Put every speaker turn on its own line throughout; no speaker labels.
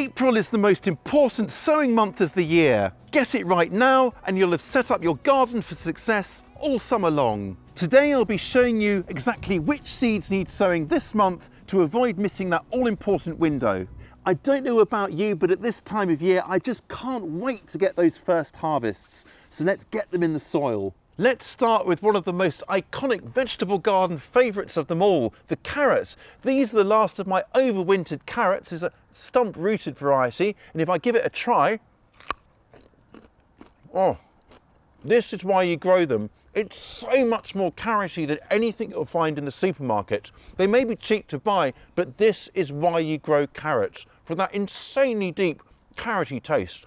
April is the most important sowing month of the year. Get it right now and you'll have set up your garden for success all summer long. Today I'll be showing you exactly which seeds need sowing this month to avoid missing that all-important window. I don't know about you, but at this time of year I just can't wait to get those first harvests. So let's get them in the soil. Let's start with one of the most iconic vegetable garden favourites of them all, the carrot. These are the last of my overwintered carrots. It's a stump-rooted variety, and if I give it a try, oh, this is why you grow them. It's so much more carroty than anything you'll find in the supermarket. They may be cheap to buy, but this is why you grow carrots, for that insanely deep carroty taste.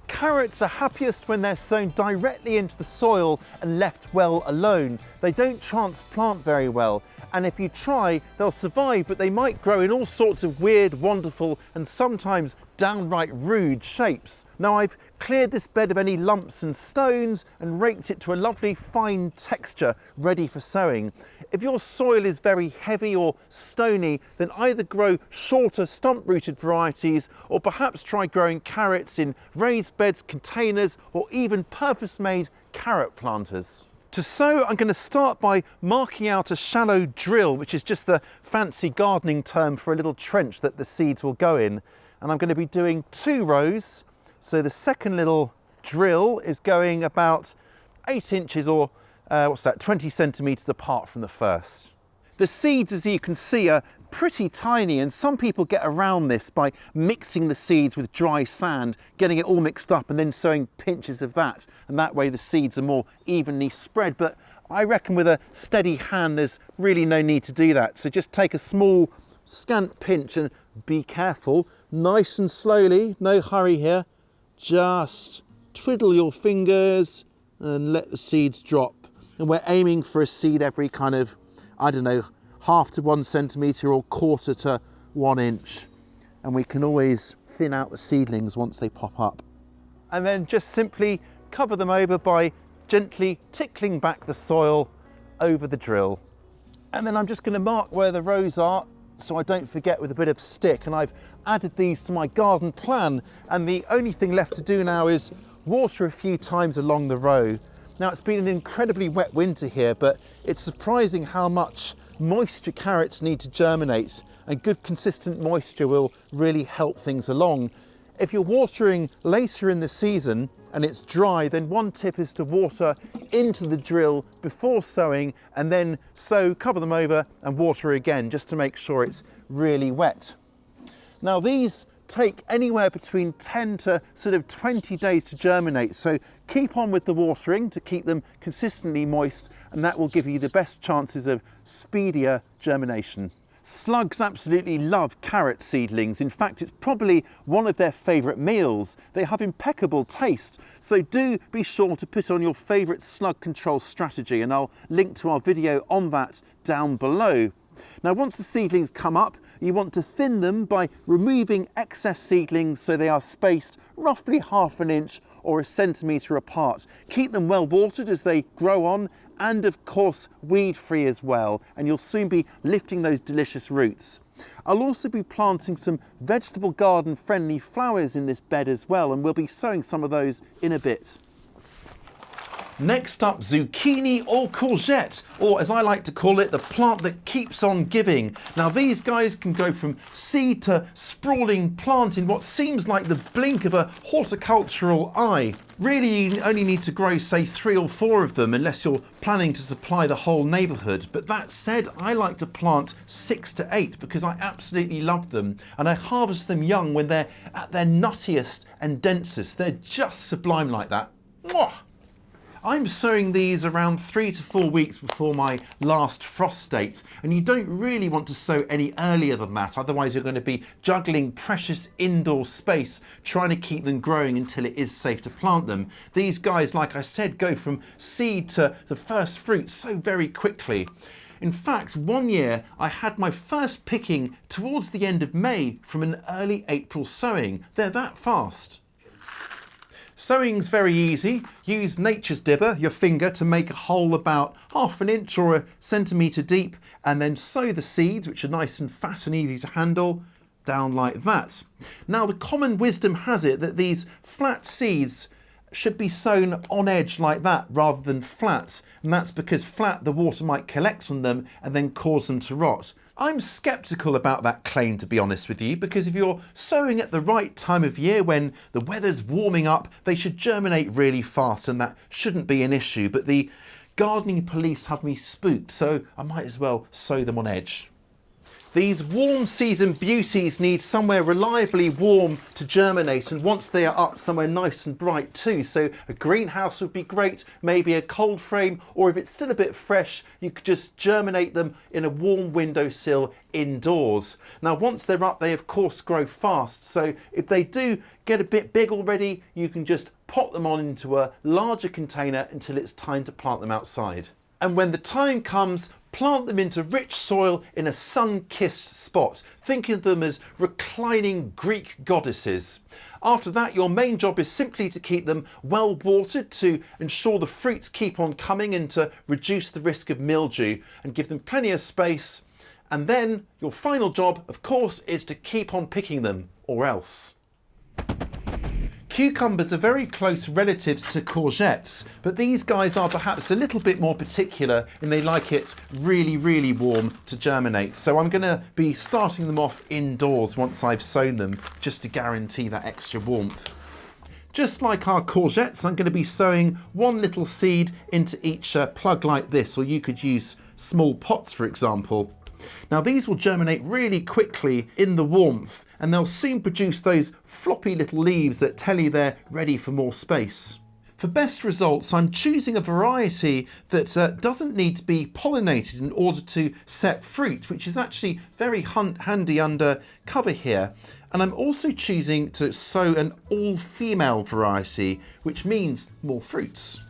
Carrots are happiest when they're sown directly into the soil and left well alone. They don't transplant very well, and if you try, they'll survive, but they might grow in all sorts of weird, wonderful, and sometimes downright rude shapes. Now I've cleared this bed of any lumps and stones and raked it to a lovely fine texture ready for sowing. If your soil is very heavy or stony, then either grow shorter stump-rooted varieties or perhaps try growing carrots in raised beds, containers, or even purpose-made carrot planters. To sow, I'm going to start by marking out a shallow drill, which is just the fancy gardening term for a little trench that the seeds will go in. And I'm going to be doing 2 rows. So the second little drill is going about 8 inches or 20 centimetres apart from the first. The seeds, as you can see, are pretty tiny, and some people get around this by mixing the seeds with dry sand, getting it all mixed up and then sowing pinches of that, and that way the seeds are more evenly spread. But I reckon with a steady hand there's really no need to do that. So just take a small scant pinch and be careful, nice and slowly, no hurry here, just twiddle your fingers and let the seeds drop. And we're aiming for a seed every kind of, I don't know, 1/2 to 1 centimetre or 1/4 to 1 inch. And we can always thin out the seedlings once they pop up. And then just simply cover them over by gently tickling back the soil over the drill. And then I'm just going to mark where the rows are so I don't forget with a bit of stick. And I've added these to my garden plan, and the only thing left to do now is water a few times along the row. Now it's been an incredibly wet winter here, but it's surprising how much moisture carrots need to germinate, and good consistent moisture will really help things along. If you're watering later in the season and it's dry, then one tip is to water into the drill before sowing and then sow, cover them over and water again just to make sure it's really wet. Now these take anywhere between 10 to sort of 20 days to germinate, so keep on with the watering to keep them consistently moist, and that will give you the best chances of speedier germination. Slugs absolutely love carrot seedlings. In fact, it's probably one of their favourite meals. They have impeccable taste, so do be sure to put on your favourite slug control strategy, and I'll link to our video on that down below. Now once the seedlings come up, you want to thin them by removing excess seedlings so they are spaced roughly 1/2 inch or 1 centimetre apart. Keep them well watered as they grow on, and of course weed free as well, and you'll soon be lifting those delicious roots. I'll also be planting some vegetable garden friendly flowers in this bed as well, and we'll be sowing some of those in a bit. Next up, zucchini or courgette, or as I like to call it, the plant that keeps on giving. Now these guys can go from seed to sprawling plant in what seems like the blink of a horticultural eye. Really, you only need to grow, say, 3 or 4 of them unless you're planning to supply the whole neighbourhood. But that said, I like to plant 6 to 8 because I absolutely love them, and I harvest them young when they're at their nuttiest and densest. They're just sublime like that. Mwah! I'm sowing these around 3 to 4 weeks before my last frost date, and you don't really want to sow any earlier than that, otherwise you're going to be juggling precious indoor space trying to keep them growing until it is safe to plant them. These guys, like I said, go from seed to the first fruit so very quickly. In fact, one year I had my first picking towards the end of May from an early April sowing. They're that fast. Sowing's very easy. Use nature's dibber, your finger, to make a hole about 1/2 inch or 1 centimetre deep, and then sow the seeds, which are nice and fat and easy to handle, down like that. Now, the common wisdom has it that these flat seeds should be sown on edge like that rather than flat, and that's because flat the water might collect on them and then cause them to rot. I'm sceptical about that claim, to be honest with you, because if you're sowing at the right time of year when the weather's warming up, they should germinate really fast and that shouldn't be an issue. But the gardening police have me spooked, so I might as well sow them on edge. These warm season beauties need somewhere reliably warm to germinate, and once they are up, somewhere nice and bright too. So a greenhouse would be great, maybe a cold frame, or if it's still a bit fresh, you could just germinate them in a warm windowsill indoors. Now once they're up, they of course grow fast, so if they do get a bit big already, you can just pot them on into a larger container until it's time to plant them outside. And when the time comes, plant them into rich soil in a sun-kissed spot. Think of them as reclining Greek goddesses. After that, your main job is simply to keep them well watered to ensure the fruits keep on coming and to reduce the risk of mildew and give them plenty of space. And then your final job, of course, is to keep on picking them, or else. Cucumbers are very close relatives to courgettes, but these guys are perhaps a little bit more particular and they like it really, really warm to germinate. So I'm going to be starting them off indoors once I've sown them, just to guarantee that extra warmth. Just like our courgettes, I'm going to be sowing one little seed into each plug like this, or you could use small pots, for example. Now these will germinate really quickly in the warmth, and they'll soon produce those floppy little leaves that tell you they're ready for more space. For best results, I'm choosing a variety that doesn't need to be pollinated in order to set fruit, which is actually very handy under cover here. And I'm also choosing to sow an all-female variety, which means more fruits.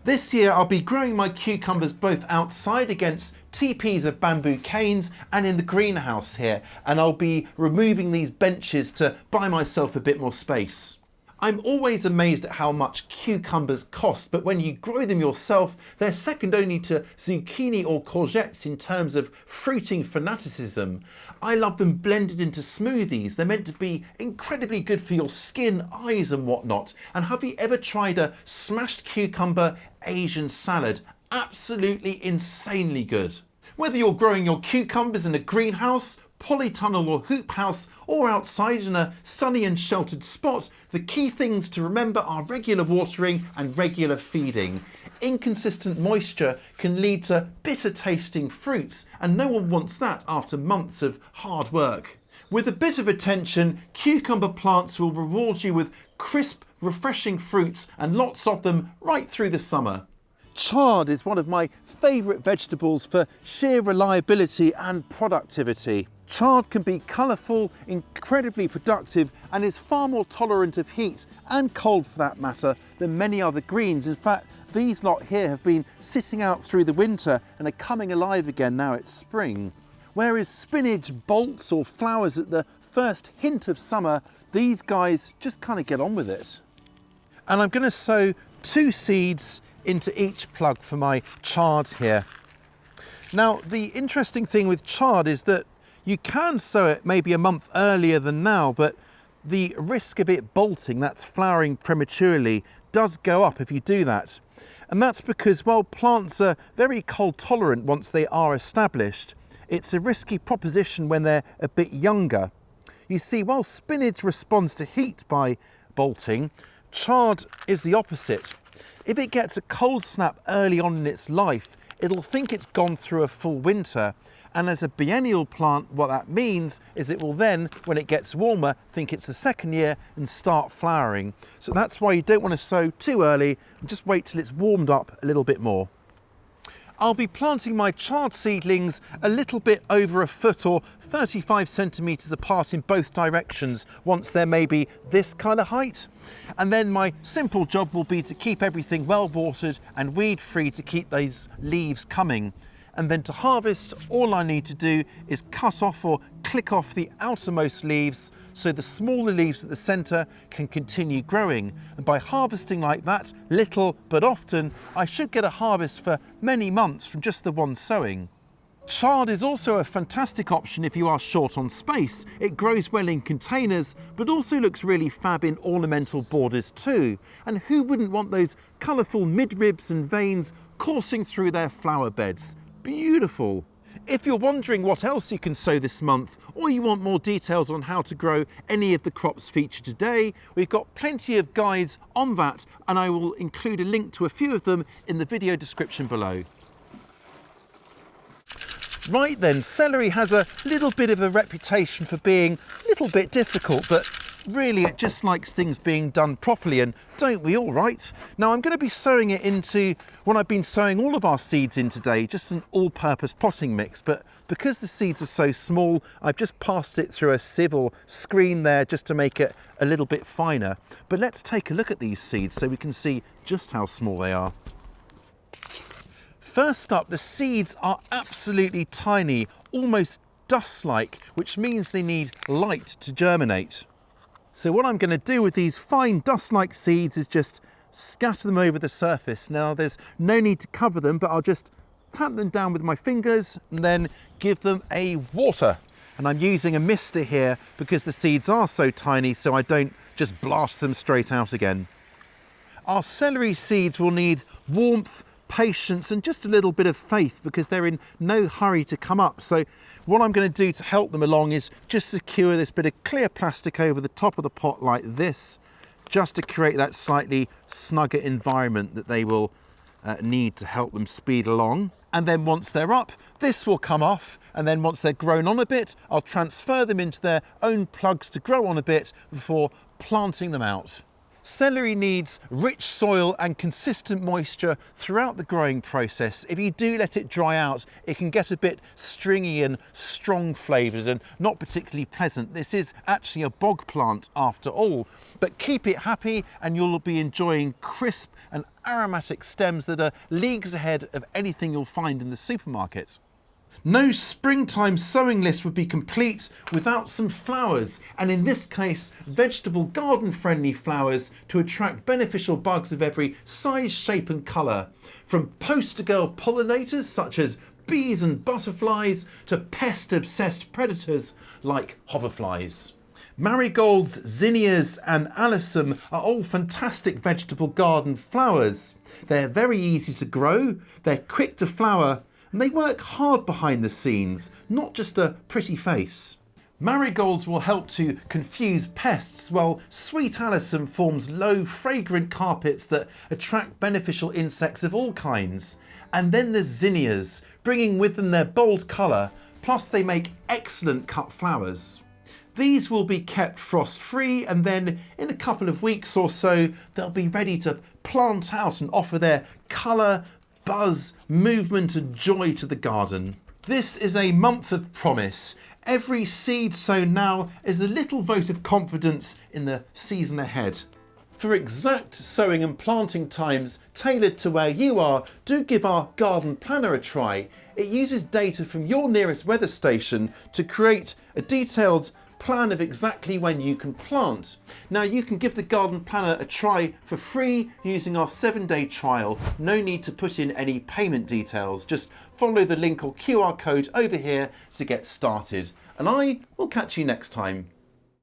This year I'll be growing my cucumbers both outside against teepees of bamboo canes and in the greenhouse here, and I'll be removing these benches to buy myself a bit more space. I'm always amazed at how much cucumbers cost, but when you grow them yourself, they're second only to zucchini or courgettes in terms of fruiting fanaticism. I love them blended into smoothies. They're meant to be incredibly good for your skin, eyes and whatnot. And have you ever tried a smashed cucumber Asian salad? Absolutely insanely good. Whether you're growing your cucumbers in a greenhouse, polytunnel or hoop house, or outside in a sunny and sheltered spot, the key things to remember are regular watering and regular feeding. Inconsistent moisture can lead to bitter tasting fruits, and no one wants that after months of hard work. With a bit of attention, cucumber plants will reward you with crisp, refreshing fruits and lots of them right through the summer. Chard is one of my favourite vegetables for sheer reliability and productivity. Chard can be colourful, incredibly productive, and is far more tolerant of heat and cold for that matter than many other greens. In fact, these lot here have been sitting out through the winter and are coming alive again now it's spring. Whereas spinach bolts or flowers at the first hint of summer, these guys just kind of get on with it. And I'm going to sow 2 seeds into each plug for my chard here. Now, the interesting thing with chard is that you can sow it maybe a month earlier than now, but the risk of it bolting, that's flowering prematurely, does go up if you do that. And that's because while plants are very cold tolerant once they are established, it's a risky proposition when they're a bit younger. You see, while spinach responds to heat by bolting, chard is the opposite. If it gets a cold snap early on in its life, it'll think it's gone through a full winter. And as a biennial plant, what that means is it will then, when it gets warmer, think it's the second year and start flowering. So that's why you don't want to sow too early and just wait till it's warmed up a little bit more. I'll be planting my chard seedlings a little bit over a foot or 35 centimetres apart in both directions once they're maybe this kind of height. And then my simple job will be to keep everything well watered and weed free to keep those leaves coming. And then to harvest, all I need to do is cut off or click off the outermost leaves so the smaller leaves at the centre can continue growing. And by harvesting like that, little but often, I should get a harvest for many months from just the one sowing. Chard is also a fantastic option if you are short on space. It grows well in containers, but also looks really fab in ornamental borders too. And who wouldn't want those colourful midribs and veins coursing through their flower beds? Beautiful. If you're wondering what else you can sow this month, or you want more details on how to grow any of the crops featured today, we've got plenty of guides on that, and I will include a link to a few of them in the video description below. Right then, celery has a little bit of a reputation for being a little bit difficult, but really it just likes things being done properly, and don't we all, right? Now I'm going to be sowing it into what I've been sowing all of our seeds in today, just an all-purpose potting mix, but because the seeds are so small, I've just passed it through a sieve or screen there just to make it a little bit finer. But let's take a look at these seeds so we can see just how small they are. First up, the seeds are absolutely tiny, almost dust-like, which means they need light to germinate. So what I'm going to do with these fine dust-like seeds is just scatter them over the surface. Now there's no need to cover them, but I'll just tap them down with my fingers and then give them a water. And I'm using a mister here because the seeds are so tiny, so I don't just blast them straight out again. Our celery seeds will need warmth, patience and just a little bit of faith because they're in no hurry to come up. So what I'm going to do to help them along is just secure this bit of clear plastic over the top of the pot like this, just to create that slightly snugger environment that they will need to help them speed along. And then once they're up, this will come off, and then once they're grown on a bit, I'll transfer them into their own plugs to grow on a bit before planting them out. Celery needs rich soil and consistent moisture throughout the growing process. If you do let it dry out, it can get a bit stringy and strong flavoured and not particularly pleasant. This is actually a bog plant after all, but keep it happy and you'll be enjoying crisp and aromatic stems that are leagues ahead of anything you'll find in the supermarket. No springtime sowing list would be complete without some flowers, and in this case, vegetable garden friendly flowers to attract beneficial bugs of every size, shape and colour. From poster girl pollinators such as bees and butterflies to pest obsessed predators like hoverflies. Marigolds, zinnias and alyssum are all fantastic vegetable garden flowers. They're very easy to grow, they're quick to flower, and they work hard behind the scenes, not just a pretty face. Marigolds will help to confuse pests, while sweet alyssum forms low, fragrant carpets that attract beneficial insects of all kinds. And then there's zinnias, bringing with them their bold colour, plus they make excellent cut flowers. These will be kept frost-free, and then in a couple of weeks or so, they'll be ready to plant out and offer their colour, buzz, movement and joy to the garden. This is a month of promise. Every seed sown now is a little vote of confidence in the season ahead. For exact sowing and planting times tailored to where you are, do give our garden planner a try. It uses data from your nearest weather station to create a detailed plan of exactly when you can plant. Now you can give the garden planner a try for free using our 7-day trial. No need to put in any payment details. Just follow the link or QR code over here to get started. And I will catch you next time.